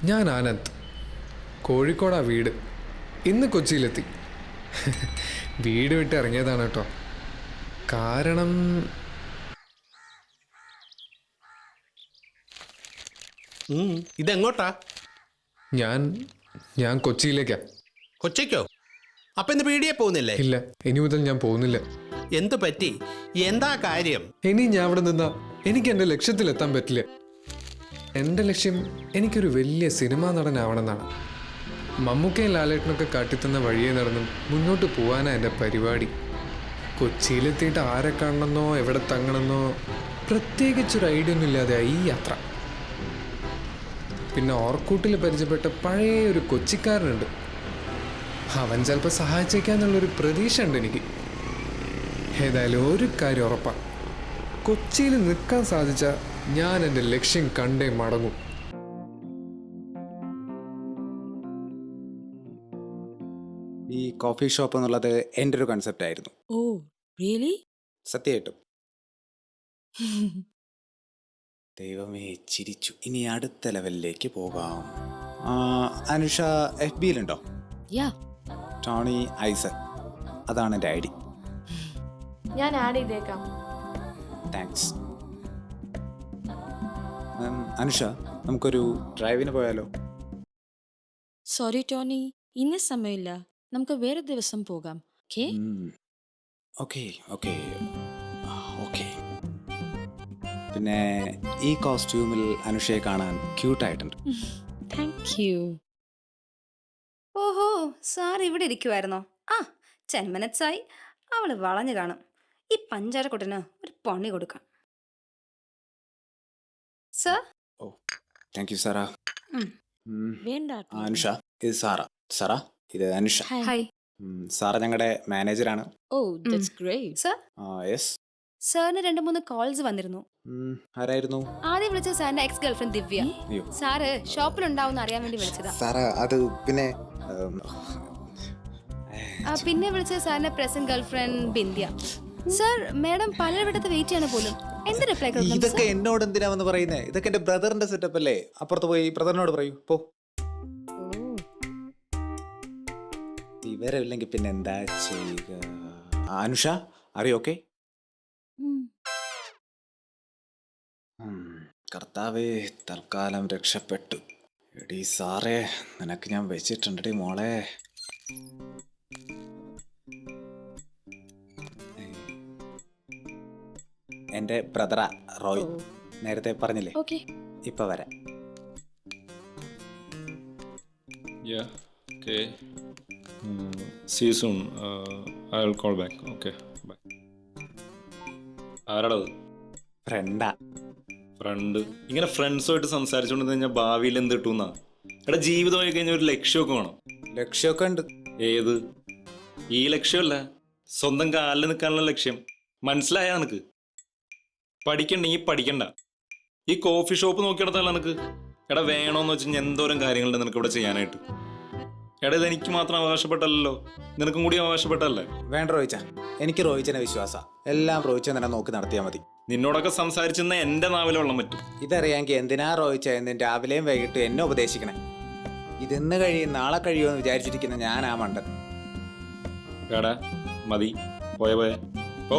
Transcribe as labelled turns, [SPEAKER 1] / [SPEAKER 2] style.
[SPEAKER 1] ഞാൻ ആനന്ദ്, കോഴിക്കോടാ വീട്. ഇന്ന് കൊച്ചിയിലെത്തി. വീട് വിട്ട് ഇറങ്ങിയതാണ് കേട്ടോ. കാരണം
[SPEAKER 2] ഇതെങ്ങോട്ടാ?
[SPEAKER 1] ഞാൻ കൊച്ചിയിലേക്കാ.
[SPEAKER 2] കൊച്ചയ്ക്കോ? അപ്പൊ ഇന്ന് പീടിയെ പോകുന്നില്ലേ?
[SPEAKER 1] ഇല്ല, ഇനി മുതൽ ഞാൻ പോകുന്നില്ല.
[SPEAKER 2] എന്തു പറ്റി? എന്താ കാര്യം?
[SPEAKER 1] ഇനി ഞാൻ അവിടെ നിന്നാ എനിക്ക് എൻ്റെ ലക്ഷ്യത്തിലെത്താൻ പറ്റില്ല. എൻ്റെ ലക്ഷ്യം എനിക്കൊരു വലിയ സിനിമാ നടനാവണമെന്നാണ്. മമ്മൂക്കയും ലാലേട്ടനൊക്കെ കാട്ടിത്തന്ന വഴിയെ നടന്നും മുന്നോട്ട് പോകാനാണ് എൻ്റെ പരിപാടി. കൊച്ചിയിലെത്തിയിട്ട് ആരെ കാണണമെന്നോ എവിടെ തങ്ങണമെന്നോ പ്രത്യേകിച്ചൊരു ഐഡിയ ഒന്നും ഇല്ലാതെ ഈ യാത്ര. പിന്നെ ഓർക്കൂട്ടിൽ പരിചയപ്പെട്ട പഴയ ഒരു കൊച്ചിക്കാരനുണ്ട്. അവൻ ചിലപ്പോൾ സഹായിച്ചേക്കാന്നുള്ളൊരു പ്രതീക്ഷ ഉണ്ട് എനിക്ക്. ഏതായാലും ഒരു കാര്യം ഉറപ്പാണ്, കൊച്ചിയിൽ നിൽക്കാൻ സാധിച്ചാൽ ഞാൻ എൻ്റെ ലക്ഷ്യം കണ്ടേ മടങ്ങും.
[SPEAKER 3] ഈ കോഫി ഷോപ്പ് എന്നുള്ളത് എൻ്റെ ഒരു കൺസെപ്റ്റ് ആയിരുന്നു.
[SPEAKER 4] Oh really?
[SPEAKER 3] സത്യമായിട്ടും. ദൈവമേ, ചിരിച്ചു. ഇനി അടുത്ത ലെവലിലേക്ക് പോകാം. അനുഷ എഫ് ബിയിലുണ്ടോ?
[SPEAKER 4] യാ.
[SPEAKER 3] ടോണി ഐസക്, അതാണ് എൻ്റെ ഐ ഡി.
[SPEAKER 5] ഞാൻ ആഡ് ചെയ്തേക്കാം.
[SPEAKER 3] താങ്ക്സ്. അനുഷ, നമുക്കൊരു ഡ്രൈവിന് പോയാലോ?
[SPEAKER 4] സോറി ടോണി, ഇന്ന് സമയമില്ല. നമുക്ക് വേറെ ദിവസം പോകാം.
[SPEAKER 3] Okay okay okay. പിന്നെ ഈ കോസ്റ്റ്യൂമിൽ അനുഷയെ കാണാൻ ക്യൂട്ടായിട്ടുണ്ട്.
[SPEAKER 4] Thank you.
[SPEAKER 6] ഓഹോ, സാർ ഇവിടെ ഇരിക്കുമായിരുന്നോ? ആ, 10 minutes ആയി. അവള് വളഞ്ഞു കാണും. ഈ പഞ്ചാരക്കുട്ടന് ഒരു പണി കൊടുക്കാം. സർ.
[SPEAKER 3] ഓ, താങ്ക് യു സാറാ.
[SPEAKER 4] വേണ്ട
[SPEAKER 3] അനുഷ, ഇത് സാറ. സാറാ, ഇത് അനുഷ.
[SPEAKER 6] ഹായ്.
[SPEAKER 3] സാറ ഞങ്ങളുടെ മാനേജറാണ്.
[SPEAKER 4] Oh that's great.
[SPEAKER 6] Sir,
[SPEAKER 3] yes.
[SPEAKER 6] സാറിന് 2-3 കോൾസ് വന്നിരുന്നു.
[SPEAKER 3] ആരായിരുന്നു?
[SPEAKER 6] ആദ്യം വിളിച്ച സാറിന്റെ എക്സ് ഗേൾഫ്രണ്ട് ദിവ്യ.
[SPEAKER 3] അയ്യോ
[SPEAKER 6] സാറ് ഷോപ്പിലുണ്ടാവും അറിയാൻ വേണ്ടി വിളിച്ചതാ.
[SPEAKER 3] സാറാ, അത് പിന്നെ
[SPEAKER 6] പിന്നെ വിളിച്ച സാറിന്റെ present girlfriend Bindiya. Sir, madam പലയിടത്ത് വെയിറ്റ് ചെയ്യണ പോലും. എന്ത് റിപ്ലൈ കൊടുക്കണം?
[SPEAKER 3] ഇതൊക്കെ എന്നോട് എന്തിനാവെന്ന് പറയുന്നേ? ഇതൊക്കെ എന്റെ ബ്രദറിന്റെ സെറ്റപ്പ് അല്ലേ? അപ്പുറത്ത് പോയി ബ്രദറിനോട് പറയൂ. പോ. വിവരമില്ലെങ്കിൽ പിന്നെ എന്താ ചെയ്യുക? അനുഷ, അറിയോ? ഓക്കെ. കർത്താവേ, തൽക്കാലം രക്ഷപ്പെട്ടു. എടീ സാറേ, നിനക്ക് ഞാൻ വെച്ചിട്ടുണ്ടടി മോളെ. എന്റെ ബ്രദറാ റോയ്. നേരത്തെ പറഞ്ഞില്ലേ?
[SPEAKER 4] ഓക്കെ.
[SPEAKER 3] ഇപ്പൊ വരാം.
[SPEAKER 7] Yeah, okay. See you soon. I'll call back. Okay, bye. ആരാടത്?
[SPEAKER 3] ഫ്രണ്ടാ.
[SPEAKER 7] ഫ്രണ്ട്? ഇങ്ങനെ ഫ്രണ്ട്സുമായിട്ട് സംസാരിച്ചുകൊണ്ട് കഴിഞ്ഞാൽ ഭാവിയിൽ എന്ത് കിട്ടുമെന്നാ? എടാ, ജീവിതമായി കഴിഞ്ഞാൽ ഒരു ലക്ഷ്യമൊക്കെ വേണം.
[SPEAKER 3] ലക്ഷ്യമൊക്കെ ഉണ്ട്.
[SPEAKER 7] ഏത്? ഈ ലക്ഷ്യമല്ല, സ്വന്തം കാലിൽ നിൽക്കാനുള്ള ലക്ഷ്യം. മനസ്സിലായാ നിനക്ക്? പഠിക്കണ്ടെങ്കിൽ പഠിക്കണ്ട. ഈ കോഫി ഷോപ്പ് നോക്കിയിടത്തല്ല നിനക്ക്. എടാ, വേണോന്ന് വെച്ച് കഴിഞ്ഞാൽ എന്തോരം കാര്യങ്ങളുണ്ട് നിനക്ക് ഇവിടെ ചെയ്യാനായിട്ട്. എടാ, ഇത് എനിക്ക് മാത്രം അവകാശപ്പെട്ടല്ലോ, നിനക്കും കൂടി അവകാശപ്പെട്ടല്ലേ?
[SPEAKER 3] വേണ്ട റോയിച്ച, എനിക്ക് റോയിച്ചനെ വിശ്വാസം. എല്ലാം റോയിച്ച തന്നെ നോക്കി നടത്തിയാൽ മതി.
[SPEAKER 7] നിന്നോടൊക്കെ സംസാരിച്ചെന്ന എന്റെ നാവിലെ വെള്ളം പറ്റും.
[SPEAKER 3] ഇതറിയാമെങ്കിൽ എന്തിനാ റോയിച്ച എന്ന് രാവിലെയും വൈകിട്ടും എന്നെ ഉപദേശിക്കണേ? ഇതിന്ന് കഴിയും നാളെ കഴിയുമെന്ന് വിചാരിച്ചിരിക്കുന്ന ഞാൻ ആ മണ്ടൻ.
[SPEAKER 7] എടാ, മതി, പോയ പോ. ഓ